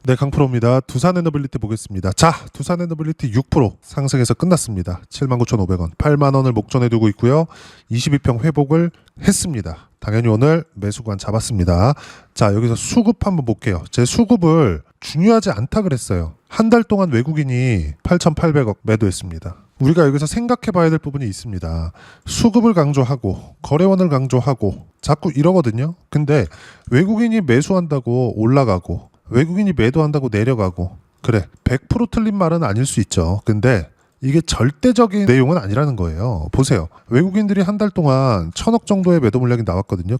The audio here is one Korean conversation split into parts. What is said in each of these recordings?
네, 강프로입니다. 두산에너빌리티 보겠습니다. 자, 두산에너빌리티 6% 상승해서 끝났습니다. 79,500원, 8만원을 목전에 두고 있고요. 22평 회복을 했습니다. 당연히 오늘 매수관 잡았습니다. 자, 여기서 수급 한번 볼게요. 제 수급을 중요하지 않다 그랬어요. 한 달 동안 외국인이 8,800억 매도했습니다. 우리가 여기서 생각해 봐야 될 부분이 있습니다. 수급을 강조하고 거래원을 강조하고 자꾸 이러거든요. 근데 외국인이 매수한다고 올라가고 외국인이 매도한다고 내려가고, 그래 100% 틀린 말은 아닐 수 있죠. 근데 이게 절대적인 내용은 아니라는 거예요. 보세요. 외국인들이 한 달 동안 1,000억 정도의 매도 물량이 나왔거든요.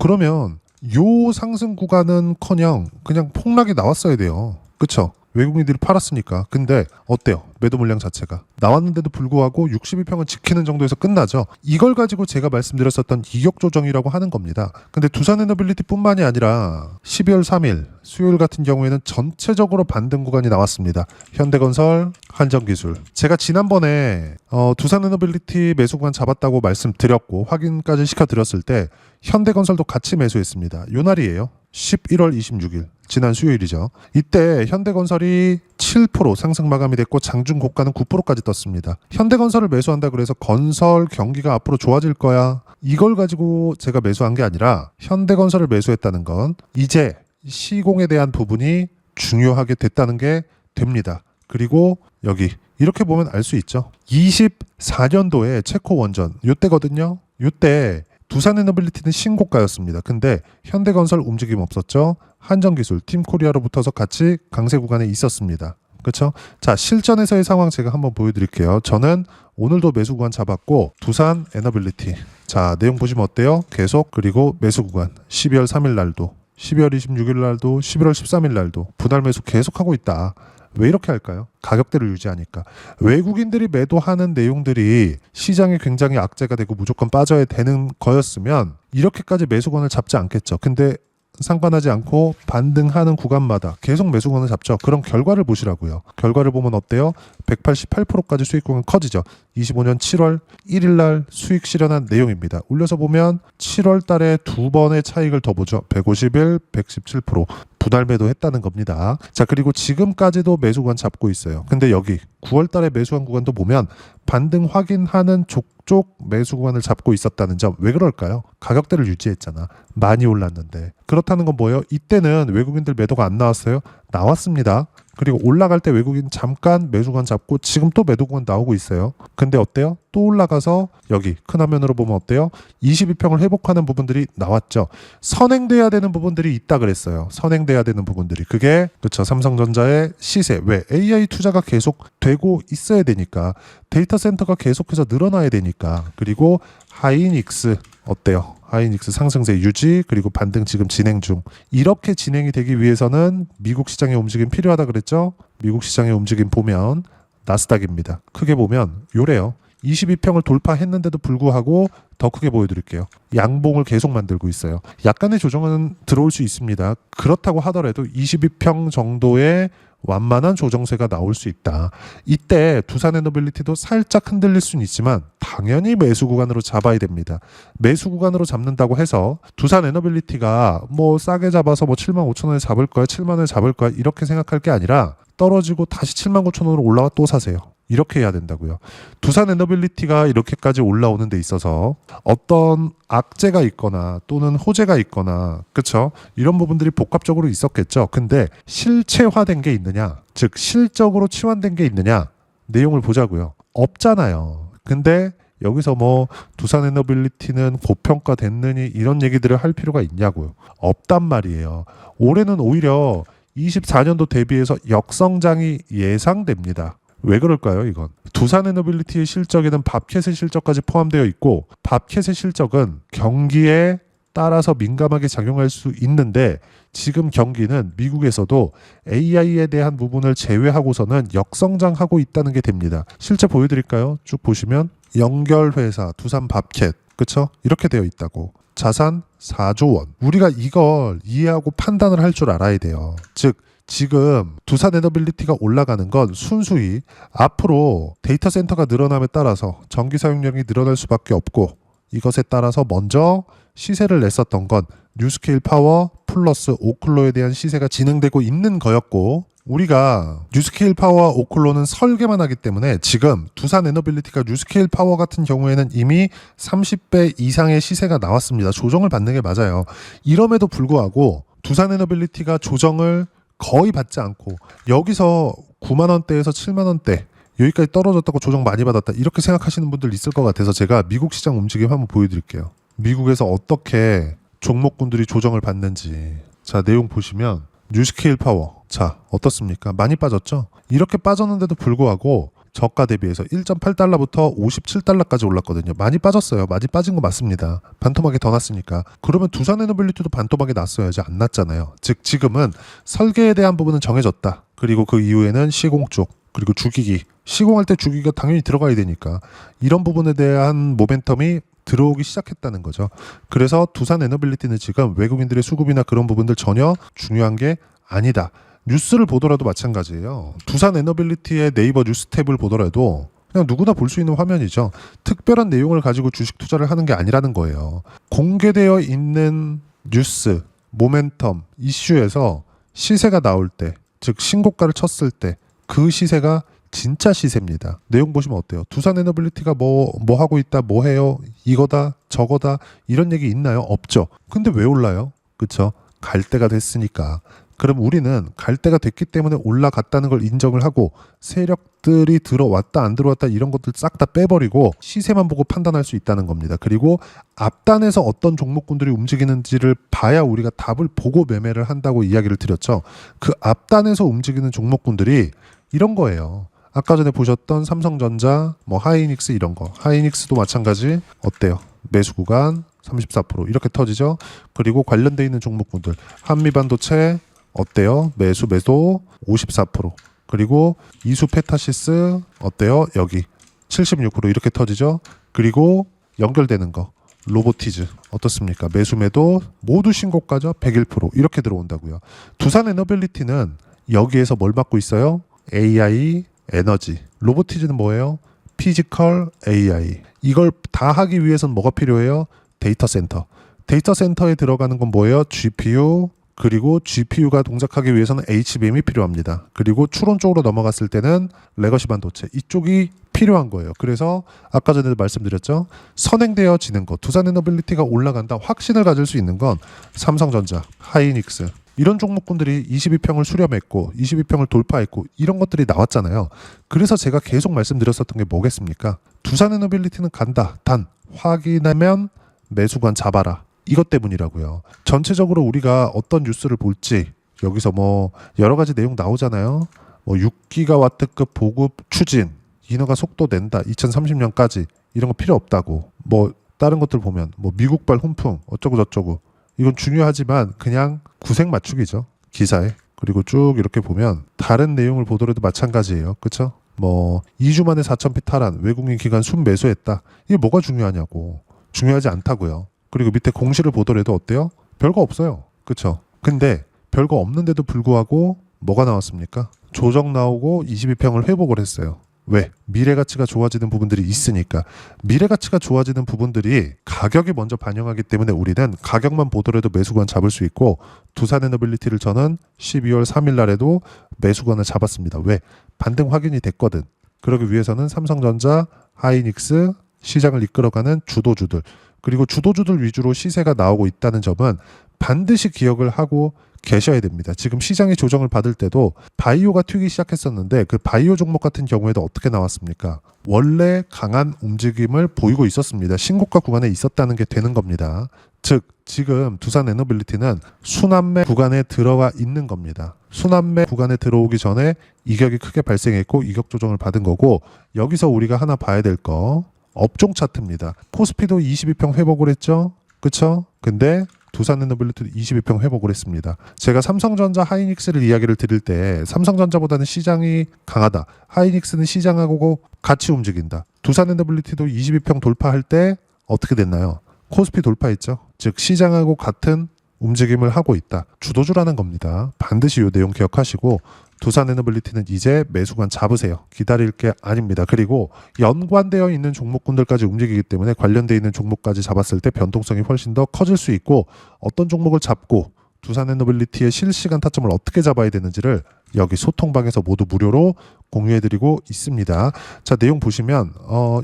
그러면 요 상승 구간은커녕 그냥 폭락이 나왔어야 돼요. 그쵸? 외국인들이 팔았으니까. 근데 어때요? 매도 물량 자체가 나왔는데도 불구하고 62평은 지키는 정도에서 끝나죠. 이걸 가지고 제가 말씀드렸었던 이격 조정이라고 하는 겁니다. 근데 두산에너빌리티 뿐만이 아니라 12월 3일 수요일 같은 경우에는 전체적으로 반등 구간이 나왔습니다. 현대건설, 한정기술. 제가 지난번에 두산에너빌리티 매수 구간 잡았다고 말씀드렸고 확인까지 시켜드렸을 때 현대건설도 같이 매수했습니다. 요 날이에요. 11월 26일. 지난 수요일이죠. 이때 현대건설이 7% 상승 마감이 됐고 장중 고가는 9%까지 떴습니다. 현대건설을 매수한다 그래서 건설 경기가 앞으로 좋아질 거야. 이걸 가지고 제가 매수한 게 아니라 현대건설을 매수했다는 건 이제 시공에 대한 부분이 중요하게 됐다는 게 됩니다. 그리고 여기 이렇게 보면 알 수 있죠. 24년도에 체코 원전 요때거든요. 요때 두산에너빌리티는 신고가였습니다. 근데 현대건설 움직임 없었죠. 한정기술, 팀코리아로 붙어서 같이 강세 구간에 있었습니다. 그렇죠? 자, 실전에서의 상황 제가 한번 보여드릴게요. 저는 오늘도 매수 구간 잡았고 두산에너빌리티. 자, 내용 보시면 어때요? 계속 그리고 매수 구간 12월 3일 날도 12월 26일 날도 11월 13일 날도 분할 매수 계속하고 있다. 왜 이렇게 할까요? 가격대를 유지하니까. 외국인들이 매도하는 내용들이 시장에 굉장히 악재가 되고 무조건 빠져야 되는 거였으면 이렇게까지 매수권을 잡지 않겠죠. 근데 상관하지 않고 반등하는 구간마다 계속 매수권을 잡죠. 그럼 결과를 보시라고요. 결과를 보면 어때요? 188%까지 수익 구간 커지죠. 25년 7월 1일 날 수익 실현한 내용입니다. 올려서 보면 7월 달에 두 번의 차익을 더 보죠. 151, 117%. 분할 매도했다는 겁니다. 자, 그리고 지금까지도 매수 구간 잡고 있어요. 근데 여기 9월 달에 매수한 구간도 보면 반등 확인하는 족족 매수 구간을 잡고 있었다는 점. 왜 그럴까요? 가격대를 유지했잖아. 많이 올랐는데. 그렇다는 건 뭐예요? 이때는 외국인들 매도가 안 나왔어요? 나왔습니다. 그리고 올라갈 때 외국인 잠깐 매수구간 잡고 지금 또 매도구간 나오고 있어요. 근데 어때요? 또 올라가서 여기 큰 화면으로 보면 어때요? 22평을 회복하는 부분들이 나왔죠. 선행돼야 되는 부분들이 있다 그랬어요. 선행돼야 되는 부분들이. 그게 그렇죠. 삼성전자의 시세. 왜? AI 투자가 계속 되고 있어야 되니까. 데이터 센터가 계속해서 늘어나야 되니까. 그리고 하이닉스 어때요? 하이닉스 상승세 유지 그리고 반등 지금 진행 중. 이렇게 진행이 되기 위해서는 미국 시장의 움직임 필요하다 그랬죠? 미국 시장의 움직임 보면 나스닥입니다. 크게 보면 요래요. 22평을 돌파했는데도 불구하고 더 크게 보여드릴게요. 양봉을 계속 만들고 있어요. 약간의 조정은 들어올 수 있습니다. 그렇다고 하더라도 22평 정도의 완만한 조정세가 나올 수 있다. 이때 두산에너빌리티도 살짝 흔들릴 수는 있지만 당연히 매수 구간으로 잡아야 됩니다. 매수 구간으로 잡는다고 해서 두산에너빌리티가 뭐 싸게 잡아서 뭐 75,000원에 잡을 거야, 7만 원에 잡을 거야 이렇게 생각할 게 아니라 떨어지고 다시 79,000원으로 올라와 또 사세요. 이렇게 해야 된다고요. 두산에너빌리티가 이렇게까지 올라오는 데 있어서 어떤 악재가 있거나 또는 호재가 있거나 그렇죠? 이런 부분들이 복합적으로 있었겠죠. 근데 실체화된 게 있느냐? 즉 실적으로 치환된 게 있느냐? 내용을 보자고요. 없잖아요. 근데 여기서 뭐 두산에너빌리티는 고평가됐느니 이런 얘기들을 할 필요가 있냐고요. 없단 말이에요. 올해는 오히려 24년도 대비해서 역성장이 예상됩니다. 왜 그럴까요, 이건? 두산에너빌리티의 실적에는 밥캣의 실적까지 포함되어 있고 밥캣의 실적은 경기에 따라서 민감하게 작용할 수 있는데 지금 경기는 미국에서도 AI에 대한 부분을 제외하고서는 역성장하고 있다는 게 됩니다. 실제 보여드릴까요? 쭉 보시면 연결회사 두산 밥캣 그쵸? 이렇게 되어 있다고. 자산 4조 원. 우리가 이걸 이해하고 판단을 할 줄 알아야 돼요. 즉 지금 두산에너빌리티가 올라가는 건 순수히 앞으로 데이터 센터가 늘어남에 따라서 전기 사용량이 늘어날 수밖에 없고 이것에 따라서 먼저 시세를 냈었던 건 뉴스케일 파워 플러스 오클로에 대한 시세가 진행되고 있는 거였고, 우리가 뉴스케일 파워와 오클로는 설계만 하기 때문에 지금 두산 에너빌리티가 뉴스케일 파워 같은 경우에는 이미 30배 이상의 시세가 나왔습니다. 조정을 받는 게 맞아요. 이럼에도 불구하고 두산 에너빌리티가 조정을 거의 받지 않고 여기서 9만원대에서 7만원대 여기까지 떨어졌다고 조정 많이 받았다, 이렇게 생각하시는 분들 있을 것 같아서 제가 미국 시장 움직임 한번 보여드릴게요. 미국에서 어떻게 종목군들이 조정을 받는지. 자, 내용 보시면 뉴스케일 파워, 자 어떻습니까? 많이 빠졌죠? 이렇게 빠졌는데도 불구하고 저가 대비해서 1.8달러부터 57달러까지 올랐거든요. 많이 빠졌어요. 많이 빠진 거 맞습니다. 반토막이 더 났으니까. 그러면 두산 에너빌리티도 반토막이 났어야지, 안 났잖아요. 즉 지금은 설계에 대한 부분은 정해졌다. 그리고 그 이후에는 시공 쪽, 그리고 주기기, 시공할 때 주기기가 당연히 들어가야 되니까 이런 부분에 대한 모멘텀이 들어오기 시작했다는 거죠. 그래서 두산 에너빌리티는 지금 외국인들의 수급이나 그런 부분들 전혀 중요한 게 아니다. 뉴스를 보더라도 마찬가지예요. 두산 에너빌리티의 네이버 뉴스 탭을 보더라도 그냥 누구나 볼 수 있는 화면이죠. 특별한 내용을 가지고 주식 투자를 하는 게 아니라는 거예요. 공개되어 있는 뉴스, 모멘텀, 이슈에서 시세가 나올 때, 즉 신고가를 쳤을 때 그 시세가 진짜 시세입니다. 내용 보시면 어때요? 두산 에너빌리티가 뭐 하고 있다, 뭐 해요, 이거다, 저거다, 이런 얘기 있나요? 없죠. 근데 왜 올라요? 그쵸? 갈 때가 됐으니까. 그럼 우리는 갈 때가 됐기 때문에 올라갔다는 걸 인정을 하고 세력들이 들어왔다 안 들어왔다 이런 것들 싹 다 빼버리고 시세만 보고 판단할 수 있다는 겁니다. 그리고 앞단에서 어떤 종목군들이 움직이는지를 봐야 우리가 답을 보고 매매를 한다고 이야기를 드렸죠. 그 앞단에서 움직이는 종목군들이 이런 거예요. 아까 전에 보셨던 삼성전자, 뭐 하이닉스 이런 거. 하이닉스도 마찬가지. 어때요? 매수 구간 34% 이렇게 터지죠. 그리고 관련돼 있는 종목군들 한미반도체 어때요? 매수 54%. 그리고 이수페타시스 어때요? 여기 76% 이렇게 터지죠. 그리고 연결되는 거 로보티즈 어떻습니까? 매수 매도 모두 신고가죠. 101% 이렇게 들어온다고요. 두산 에너빌리티는 여기에서 뭘 맡고 있어요? AI, 에너지. 로보티즈는 뭐예요? 피지컬 AI. 이걸 다 하기 위해서는 뭐가 필요해요? 데이터 센터. 데이터 센터에 들어가는 건 뭐예요? GPU, 그리고 GPU가 동작하기 위해서는 HBM이 필요합니다. 그리고 추론 쪽으로 넘어갔을 때는 레거시 반도체 이쪽이 필요한 거예요. 그래서 아까 전에도 말씀드렸죠. 선행되어지는 것, 두산 에너빌리티가 올라간다 확신을 가질 수 있는 건 삼성전자, 하이닉스 이런 종목군들이 22평을 수렴했고 22평을 돌파했고 이런 것들이 나왔잖아요. 그래서 제가 계속 말씀드렸었던 게 뭐겠습니까? 두산 에너빌리티는 간다. 단 확인하면 매수관 잡아라. 이것 때문이라고요. 전체적으로 우리가 어떤 뉴스를 볼지 여기서 뭐 여러 가지 내용 나오잖아요. 뭐 6기가와트급 보급 추진, 인허가 속도 낸다. 2030년까지 이런 거 필요 없다고. 뭐 다른 것들 보면 뭐 미국발 훈풍 어쩌고 저쩌고 이건 중요하지만 그냥 구색 맞추기죠. 기사에. 그리고 쭉 이렇게 보면 다른 내용을 보더라도 마찬가지예요. 그렇죠? 뭐 2주 만에 4,000피 탈환, 외국인 기관 순매수했다. 이게 뭐가 중요하냐고. 중요하지 않다고요. 그리고 밑에 공시를 보더라도 어때요? 별거 없어요. 그렇죠? 근데 별거 없는데도 불구하고 뭐가 나왔습니까? 조정 나오고 22평을 회복을 했어요. 왜? 미래 가치가 좋아지는 부분들이 있으니까. 미래 가치가 좋아지는 부분들이 가격이 먼저 반영하기 때문에 우리는 가격만 보더라도 매수관 잡을 수 있고 두산 에너빌리티를 저는 12월 3일 날에도 매수관을 잡았습니다. 왜? 반등 확인이 됐거든. 그러기 위해서는 삼성전자, 하이닉스 시장을 이끌어가는 주도주들 그리고 주도주들 위주로 시세가 나오고 있다는 점은 반드시 기억을 하고 계셔야 됩니다. 지금 시장이 조정을 받을 때도 바이오가 튀기 시작했었는데 그 바이오 종목 같은 경우에도 어떻게 나왔습니까? 원래 강한 움직임을 보이고 있었습니다. 신고가 구간에 있었다는 게 되는 겁니다. 즉 지금 두산 에너빌리티는 순환매 구간에 들어가 있는 겁니다. 순환매 구간에 들어오기 전에 이격이 크게 발생했고 이격 조정을 받은 거고 여기서 우리가 하나 봐야 될 거 업종 차트입니다. 코스피도 22평 회복을 했죠? 그쵸? 근데 두산 에너빌리티도 22평 회복을 했습니다. 제가 삼성전자, 하이닉스를 이야기를 드릴 때 삼성전자보다는 시장이 강하다. 하이닉스는 시장하고 같이 움직인다. 두산 에너빌리티도 22평 돌파할 때 어떻게 됐나요? 코스피 돌파했죠. 즉 시장하고 같은 움직임을 하고 있다. 주도주라는 겁니다. 반드시 이 내용 기억하시고 두산에너빌리티는 이제 매수관 잡으세요. 기다릴 게 아닙니다. 그리고 연관되어 있는 종목군들까지 움직이기 때문에 관련되어 있는 종목까지 잡았을 때 변동성이 훨씬 더 커질 수 있고, 어떤 종목을 잡고 두산에너빌리티의 실시간 타점을 어떻게 잡아야 되는지를 여기 소통방에서 모두 무료로 공유해드리고 있습니다. 자, 내용 보시면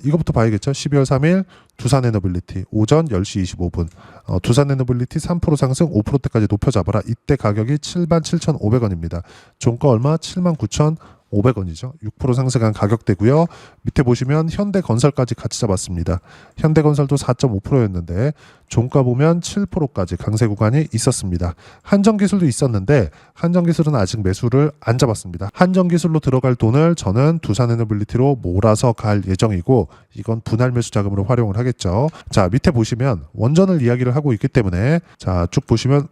이거부터 봐야겠죠. 12월 3일 두산에너빌리티 오전 10시 25분 두산에너빌리티 3% 상승 5%대까지 높여 잡아라. 이때 가격이 77,500원입니다. 종가 얼마? 79,500원이죠. 6% 상승한 가격대고요. 밑에 보시면 현대건설까지 같이 잡았습니다. 현대건설도 4.5%였는데 종가 보면 7%까지 강세 구간이 있었습니다. 한정기술도 있었는데 한정기술은 아직 매수를 안 잡았습니다. 한정기술로 들어갈 돈을 저는 두산에너빌리티로 몰아서 갈 예정이고, 이건 분할 매수 자금으로 활용을 하겠죠. 자, 밑에 보시면 원전을 이야기를 하고 있기 때문에 자, 쭉 보시면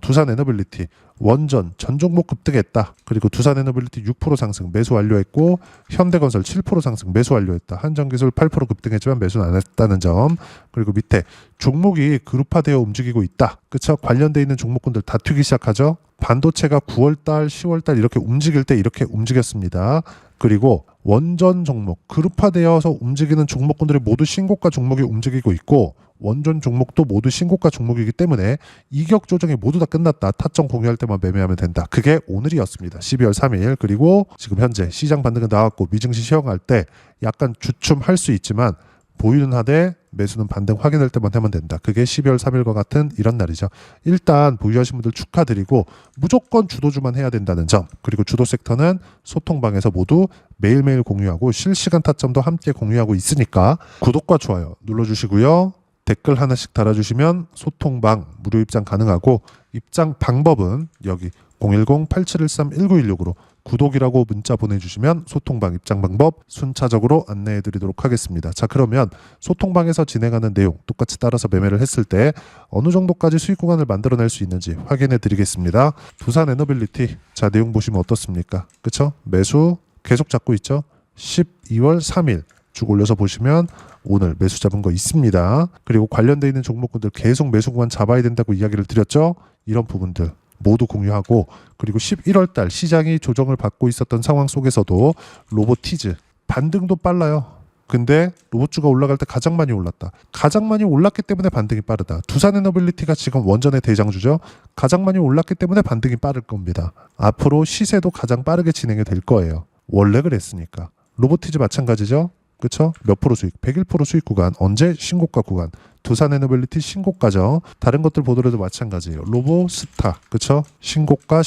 두산에너빌리티 원전 전 종목 급등했다. 그리고 두산에너빌리티 6% 상승 매수 완료했고, 현대건설 7% 상승 매수 완료했다. 한정기술 8% 급등했지만 매수는 안 했다는 점. 그리고 밑에 종목이 그룹화되어 움직이고 있다. 그쵸? 관련되어 있는 종목군들 다 튀기 시작하죠. 반도체가 9월달 10월달 이렇게 움직일 때 이렇게 움직였습니다. 그리고 원전 종목 그룹화되어서 움직이는 종목군들이 모두 신고가 종목이 움직이고 있고, 원전 종목도 모두 신고가 종목이기 때문에 이격 조정이 모두 다 끝났다. 타점 공유할 때만 매매하면 된다. 그게 오늘이었습니다. 12월 3일. 그리고 지금 현재 시장 반등은 나왔고 미증시 시황할 때 약간 주춤할 수 있지만 보유는 하되 매수는 반등 확인할 때만 하면 된다. 그게 12월 3일과 같은 이런 날이죠. 일단 보유하신 분들 축하드리고 무조건 주도주만 해야 된다는 점, 그리고 주도 섹터는 소통방에서 모두 매일매일 공유하고 실시간 타점도 함께 공유하고 있으니까 구독과 좋아요 눌러주시고요. 댓글 하나씩 달아주시면 소통방 무료 입장 가능하고, 입장 방법은 여기 010-8713-1916으로 구독이라고 문자 보내주시면 소통방 입장 방법 순차적으로 안내해드리도록 하겠습니다. 자, 그러면 소통방에서 진행하는 내용 똑같이 따라서 매매를 했을 때 어느 정도까지 수익 구간을 만들어낼 수 있는지 확인해 드리겠습니다. 두산에너빌리티, 자, 내용 보시면 어떻습니까? 그쵸? 매수 계속 잡고 있죠? 12월 3일 쭉 올려서 보시면 오늘 매수 잡은 거 있습니다. 그리고 관련되어 있는 종목군들 계속 매수 구간 잡아야 된다고 이야기를 드렸죠? 이런 부분들 모두 공유하고, 그리고 11월 달 시장이 조정을 받고 있었던 상황 속에서도 로보티즈 반등도 빨라요. 근데 로봇주가 올라갈 때 가장 많이 올랐다. 가장 많이 올랐기 때문에 반등이 빠르다. 두산에너빌리티가 지금 원전의 대장주죠. 가장 많이 올랐기 때문에 반등이 빠를 겁니다. 앞으로 시세도 가장 빠르게 진행이 될 거예요. 원래 그랬으니까. 로보티즈 마찬가지죠. 그쵸? 몇 프로 수익? 101% 수익 구간. 언제? 신고가 구간. 두산에너빌리티 신고가죠. 다른 것들 보더라도 마찬가지예요. 로보스타, 그쵸? 신고가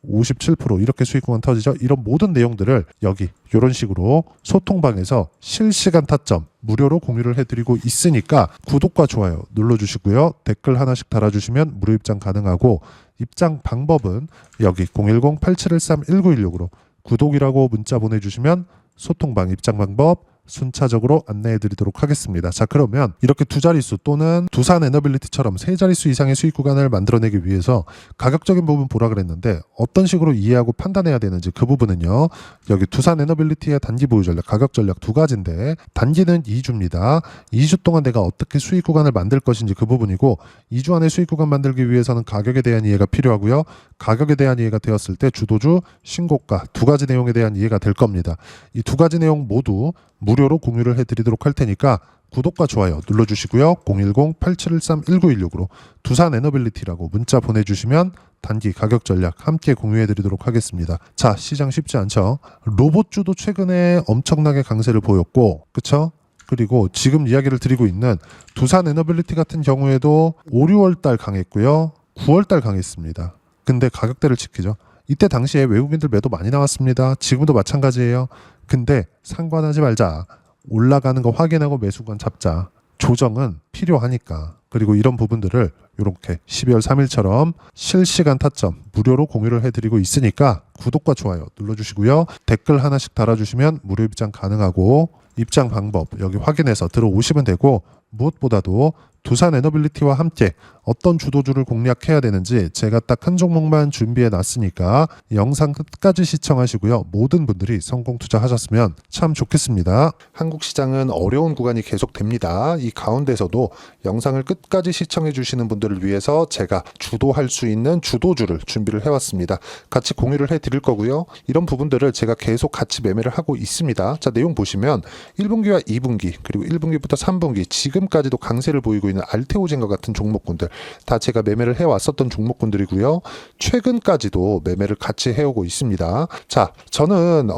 57% 이렇게 수익 구간 터지죠. 이런 모든 내용들을 여기 이런 식으로 소통방에서 실시간 타점 무료로 공유를 해드리고 있으니까 구독과 좋아요 눌러주시고요. 댓글 하나씩 달아주시면 무료 입장 가능하고, 입장 방법은 여기 010-8713-1916으로 구독이라고 문자 보내주시면 소통방 입장 방법 순차적으로 안내해 드리도록 하겠습니다. 자, 그러면 이렇게 두 자릿수 또는 두산에너빌리티처럼 세 자릿수 이상의 수익 구간을 만들어내기 위해서 가격적인 부분 보라 그랬는데 어떤 식으로 이해하고 판단해야 되는지, 그 부분은요. 여기 두산에너빌리티의 단기 보유 전략, 가격 전략 두 가지인데, 단기는 2주입니다. 2주 동안 내가 어떻게 수익 구간을 만들 것인지 그 부분이고, 2주 안에 수익 구간 만들기 위해서는 가격에 대한 이해가 필요하고요. 가격에 대한 이해가 되었을 때 주도주, 신고가 두 가지 내용에 대한 이해가 될 겁니다. 이 두 가지 내용 모두 무료로 공유를 해드리도록 할 테니까 구독과 좋아요 눌러주시고요. 010-8713-1916으로 두산에너빌리티라고 문자 보내주시면 단기 가격 전략 함께 공유해드리도록 하겠습니다. 자, 시장 쉽지 않죠? 로봇주도 최근에 엄청나게 강세를 보였고, 그쵸? 그리고 지금 이야기를 드리고 있는 두산에너빌리티 같은 경우에도 5, 6월달 강했고요. 9월달 강했습니다. 근데 가격대를 지키죠. 이때 당시에 외국인들 매도 많이 나왔습니다. 지금도 마찬가지예요. 근데 상관하지 말자. 올라가는 거 확인하고 매수권 잡자. 조정은 필요하니까. 그리고 이런 부분들을 이렇게 12월 3일처럼 실시간 타점 무료로 공유를 해드리고 있으니까 구독과 좋아요 눌러주시고요. 댓글 하나씩 달아주시면 무료 입장 가능하고, 입장 방법 여기 확인해서 들어오시면 되고, 무엇보다도 두산 에너빌리티와 함께 어떤 주도주를 공략해야 되는지 제가 딱 한 종목만 준비해 놨으니까 영상 끝까지 시청하시고요. 모든 분들이 성공 투자하셨으면 참 좋겠습니다. 한국 시장은 어려운 구간이 계속됩니다. 이 가운데서도 영상을 끝까지 시청해 주시는 분들을 위해서 제가 주도할 수 있는 주도주를 준비를 해왔습니다. 같이 공유를 해드릴 거고요. 이런 부분들을 제가 계속 같이 매매를 하고 있습니다. 자, 내용 보시면 1분기와 2분기 그리고 1분기부터 3분기 지금까지도 강세를 보이고 있는 알테오젠과 같은 종목군들 다 제가 매매를 해왔었던 종목군들이고요. 최근까지도 매매를 같이 해오고 있습니다. 자, 저는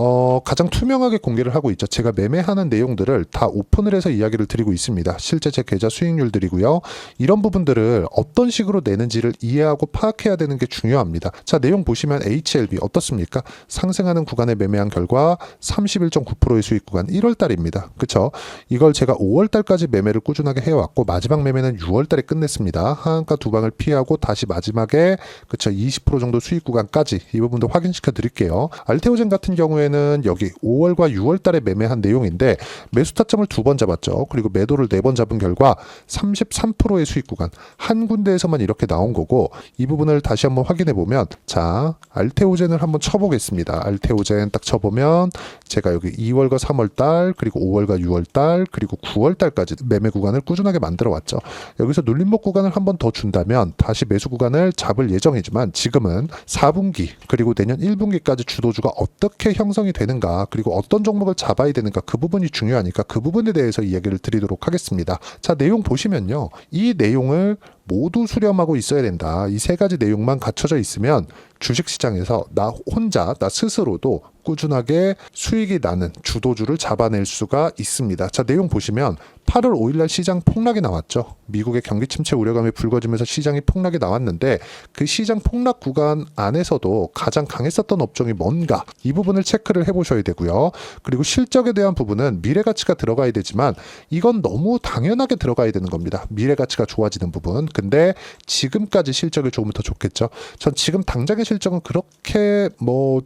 가장 투명하게 공개를 하고 있죠. 제가 매매하는 내용들을 다 오픈을 해서 이야기를 드리고 있습니다. 실제 제 계좌 수익률들이고요. 이런 부분들을 어떤 식으로 내는지를 이해하고 파악해야 되는 게 중요합니다. 자, 내용 보시면 HLB 어떻습니까? 상승하는 구간에 매매한 결과 31.9%의 수익 구간 1월달입니다. 그쵸? 이걸 제가 5월달까지 매매를 꾸준하게 해왔고 마지막 매매는 6월달에 끝냈습니다. 하한가 두 방을 피하고 다시 마지막에 그쵸 20% 정도 수익 구간까지 이 부분도 확인시켜 드릴게요. 알테오젠 같은 경우에는 여기 5월과 6월달에 매매한 내용인데 매수 타점을 2번 잡았죠. 그리고 매도를 4번 잡은 결과 33%의 수익 구간 한 군데에서만 이렇게 나온 거고 이 부분을 다시 한번 확인해 보면 자 알테오젠을 한번 쳐보겠습니다. 알테오젠 딱 쳐보면 제가 여기 2월과 3월달 그리고 5월과 6월달 그리고 9월달까지 매매 구간을 꾸준하게 만들어 왔죠. 여기서 눌림목 구간을 한번 더 준다면 다시 매수 구간을 잡을 예정이지만 지금은 4분기 그리고 내년 1분기까지 주도주가 어떻게 형성이 되는가 그리고 어떤 종목을 잡아야 되는가 그 부분이 중요하니까 그 부분에 대해서 이야기를 드리도록 하겠습니다. 자, 내용 보시면요. 이 내용을 모두 수렴하고 있어야 된다. 이 3가지 내용만 갖춰져 있으면 주식시장에서 나 혼자 나 스스로도 꾸준하게 수익이 나는 주도주를 잡아낼 수가 있습니다. 자, 내용 보시면 8월 5일날 시장 폭락이 나왔죠. 미국의 경기 침체 우려감이 불거지면서 시장이 폭락이 나왔는데 그 시장 폭락 구간 안에서도 가장 강했었던 업종이 뭔가 이 부분을 체크를 해보셔야 되고요. 그리고 실적에 대한 부분은 미래가치가 들어가야 되지만 이건 너무 당연하게 들어가야 되는 겁니다. 미래가치가 좋아지는 부분. 근데 지금까지 실적이 조금 더 좋겠죠. 전 지금 당장의 실적은 그렇게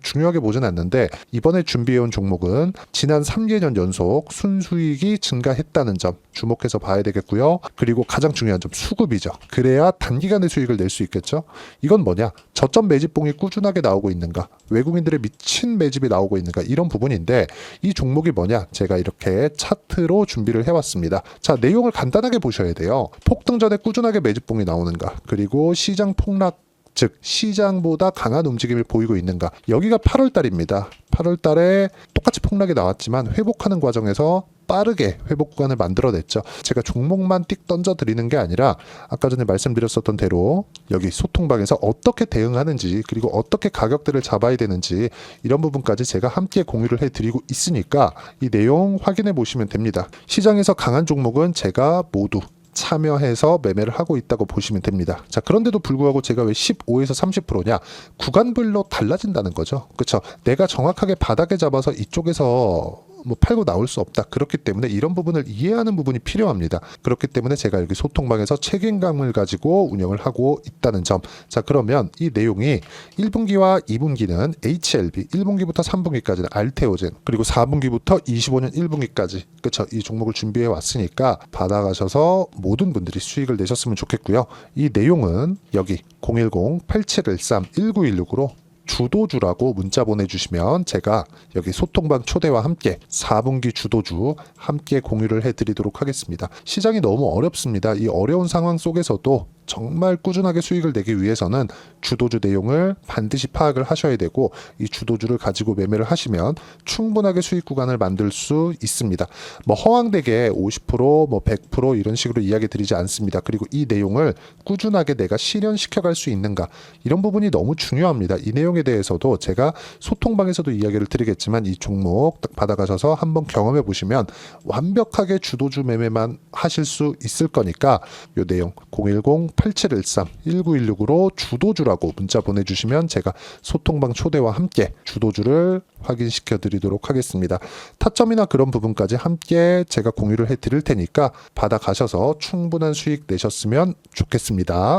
중요하게 보진 않는데 이번에 준비해온 종목은 지난 3개년 연속 순수익이 증가했다는 점 주목해서 봐야 되겠고요. 그리고 가장 중요한 점 수급이죠. 그래야 단기간에 수익을 낼 수 있겠죠. 이건 뭐냐? 저점 매집봉이 꾸준하게 나오고 있는가? 외국인들의 미친 매집이 나오고 있는가? 이런 부분인데 이 종목이 뭐냐? 제가 이렇게 차트로 준비를 해왔습니다. 자, 내용을 간단하게 보셔야 돼요. 폭등 전에 꾸준하게 매집봉이 나오는가? 그리고 시장 폭락 즉 시장보다 강한 움직임을 보이고 있는가. 여기가 8월달입니다. 8월달에 똑같이 폭락이 나왔지만 회복하는 과정에서 빠르게 회복 구간을 만들어냈죠. 제가 종목만 띡 던져 드리는 게 아니라 아까 전에 말씀드렸었던 대로 여기 소통방에서 어떻게 대응하는지 그리고 어떻게 가격대를 잡아야 되는지 이런 부분까지 제가 함께 공유를 해드리고 있으니까 이 내용 확인해 보시면 됩니다. 시장에서 강한 종목은 제가 모두 참여해서 매매를 하고 있다고 보시면 됩니다. 자, 그런데도 불구하고 제가 왜 15에서 30%냐? 구간별로 달라진다는 거죠. 그렇죠? 내가 정확하게 바닥에 잡아서 이쪽에서 팔고 나올 수 없다. 그렇기 때문에 이런 부분을 이해하는 부분이 필요합니다. 그렇기 때문에 제가 여기 소통방에서 책임감을 가지고 운영을 하고 있다는 점. 자, 그러면 이 내용이 1분기와 2분기는 HLB, 1분기부터 3분기까지는 알테오젠, 그리고 4분기부터 25년 1분기까지 그렇죠. 이 종목을 준비해 왔으니까 받아가셔서 모든 분들이 수익을 내셨으면 좋겠고요. 이 내용은 여기 010-8713-1916으로 주도주라고 문자 보내주시면 제가 여기 소통방 초대와 함께 4분기 주도주 함께 공유를 해드리도록 하겠습니다. 시장이 너무 어렵습니다. 이 어려운 상황 속에서도 정말 꾸준하게 수익을 내기 위해서는 주도주 내용을 반드시 파악을 하셔야 되고 이 주도주를 가지고 매매를 하시면 충분하게 수익 구간을 만들 수 있습니다. 허황되게 50%, 100% 이런 식으로 이야기 드리지 않습니다. 그리고 이 내용을 꾸준하게 내가 실현시켜 갈 수 있는가 이런 부분이 너무 중요합니다. 이 내용에 대해서도 제가 소통방에서도 이야기를 드리겠지만 이 종목 딱 받아가셔서 한번 경험해 보시면 완벽하게 주도주 매매만 하실 수 있을 거니까 이 내용 010-8713-1916으로 주도주라고 문자 보내주시면 제가 소통방 초대와 함께 주도주를 확인시켜 드리도록 하겠습니다. 타점이나 그런 부분까지 함께 제가 공유를 해 드릴 테니까 받아가셔서 충분한 수익 내셨으면 좋겠습니다.